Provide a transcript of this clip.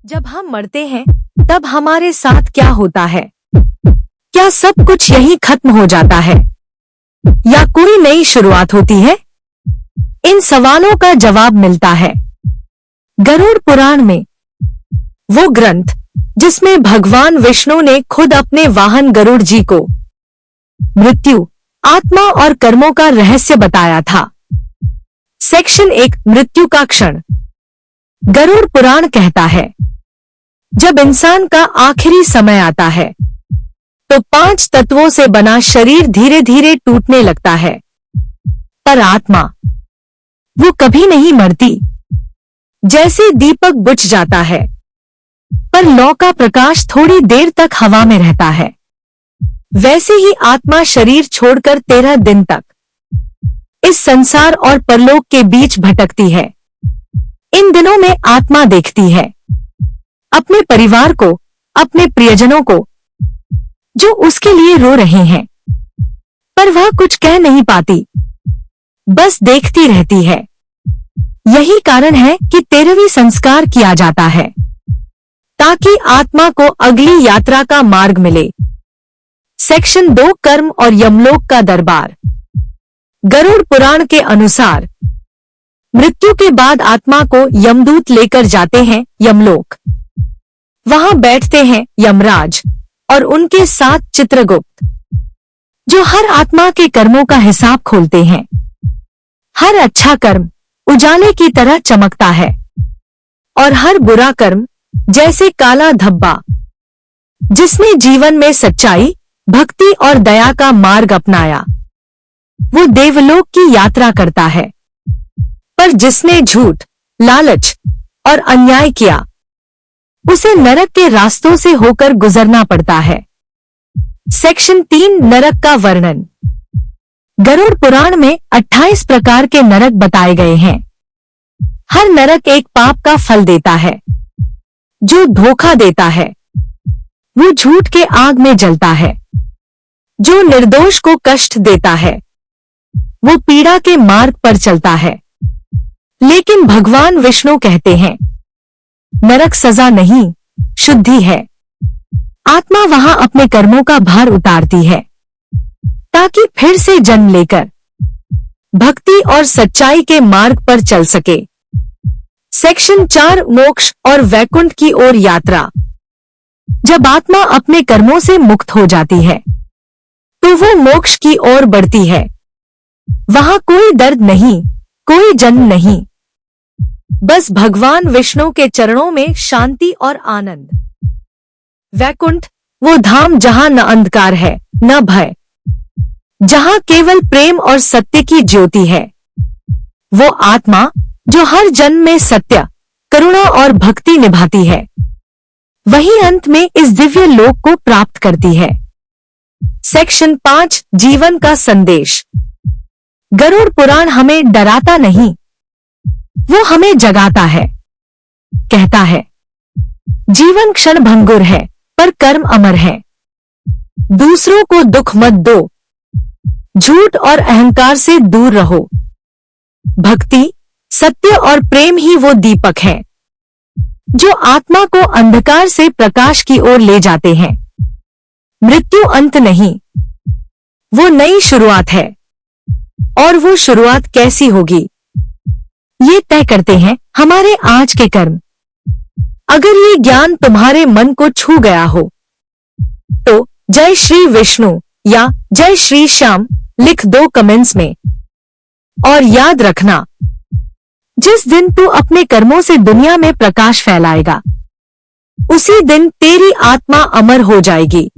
जब हम मरते हैं तब हमारे साथ क्या होता है? क्या सब कुछ यहीं खत्म हो जाता है या कोई नई शुरुआत होती है? इन सवालों का जवाब मिलता है गरुड़ पुराण में, वो ग्रंथ जिसमें भगवान विष्णु ने खुद अपने वाहन गरुड़ जी को मृत्यु, आत्मा और कर्मों का रहस्य बताया था। सेक्शन 1, मृत्यु का क्षण। गरुड़ पुराण कहता है, जब इंसान का आखिरी समय आता है तो 5 तत्वों से बना शरीर धीरे धीरे टूटने लगता है, पर आत्मा वो कभी नहीं मरती। जैसे दीपक बुझ जाता है पर लौ का प्रकाश थोड़ी देर तक हवा में रहता है, वैसे ही आत्मा शरीर छोड़कर 13 दिन तक इस संसार और परलोक के बीच भटकती है। इन दिनों में आत्मा देखती है अपने परिवार को, अपने प्रियजनों को जो उसके लिए रो रहे हैं, पर वह कुछ कह नहीं पाती, बस देखती रहती है। यही कारण है कि 13वीं संस्कार किया जाता है ताकि आत्मा को अगली यात्रा का मार्ग मिले। सेक्शन 2, कर्म और यमलोक का दरबार। गरुड़ पुराण के अनुसार मृत्यु के बाद आत्मा को यमदूत लेकर जाते हैं यमलोक। वहां बैठते हैं यमराज और उनके साथ चित्रगुप्त, जो हर आत्मा के कर्मों का हिसाब खोलते हैं। हर अच्छा कर्म उजाले की तरह चमकता है और हर बुरा कर्म जैसे काला धब्बा, जिसने जीवन में सच्चाई, भक्ति और दया का मार्ग अपनाया, वो देवलोक की यात्रा करता है। पर जिसने झूठ, लालच और अन्याय किया, उसे नरक के रास्तों से होकर गुजरना पड़ता है। सेक्शन 3, नरक का वर्णन। गरुड़ पुराण में 28 प्रकार के नरक बताए गए हैं। हर नरक एक पाप का फल देता है। जो धोखा देता है वो झूठ के आग में जलता है। जो निर्दोष को कष्ट देता है वो पीड़ा के मार्ग पर चलता है। लेकिन भगवान विष्णु कहते हैं, नरक सजा नहीं, शुद्धि है। आत्मा वहां अपने कर्मों का भार उतारती है ताकि फिर से जन्म लेकर भक्ति और सच्चाई के मार्ग पर चल सके। सेक्शन 4, मोक्ष और वैकुंठ की ओर यात्रा। जब आत्मा अपने कर्मों से मुक्त हो जाती है तो वो मोक्ष की ओर बढ़ती है। वहां कोई दर्द नहीं, कोई जन्म नहीं, बस भगवान विष्णु के चरणों में शांति और आनंद। वैकुंठ वो धाम जहां न अंधकार है न भय, जहां केवल प्रेम और सत्य की ज्योति है। वो आत्मा जो हर जन्म में सत्य, करुणा और भक्ति निभाती है, वही अंत में इस दिव्य लोक को प्राप्त करती है। सेक्शन 5, जीवन का संदेश। गरुड़ पुराण हमें डराता नहीं, वो हमें जगाता है। कहता है, जीवन क्षण भंगुर है पर कर्म अमर है। दूसरों को दुख मत दो, झूठ और अहंकार से दूर रहो। भक्ति, सत्य और प्रेम ही वो दीपक है जो आत्मा को अंधकार से प्रकाश की ओर ले जाते हैं। मृत्यु अंत नहीं, वो नई शुरुआत है। और वो शुरुआत कैसी होगी, ये तय करते हैं हमारे आज के कर्म। अगर ये ज्ञान तुम्हारे मन को छू गया हो तो जय श्री विष्णु या जय श्री श्याम लिख दो कमेंट्स में। और याद रखना, जिस दिन तू अपने कर्मों से दुनिया में प्रकाश फैलाएगा, उसी दिन तेरी आत्मा अमर हो जाएगी।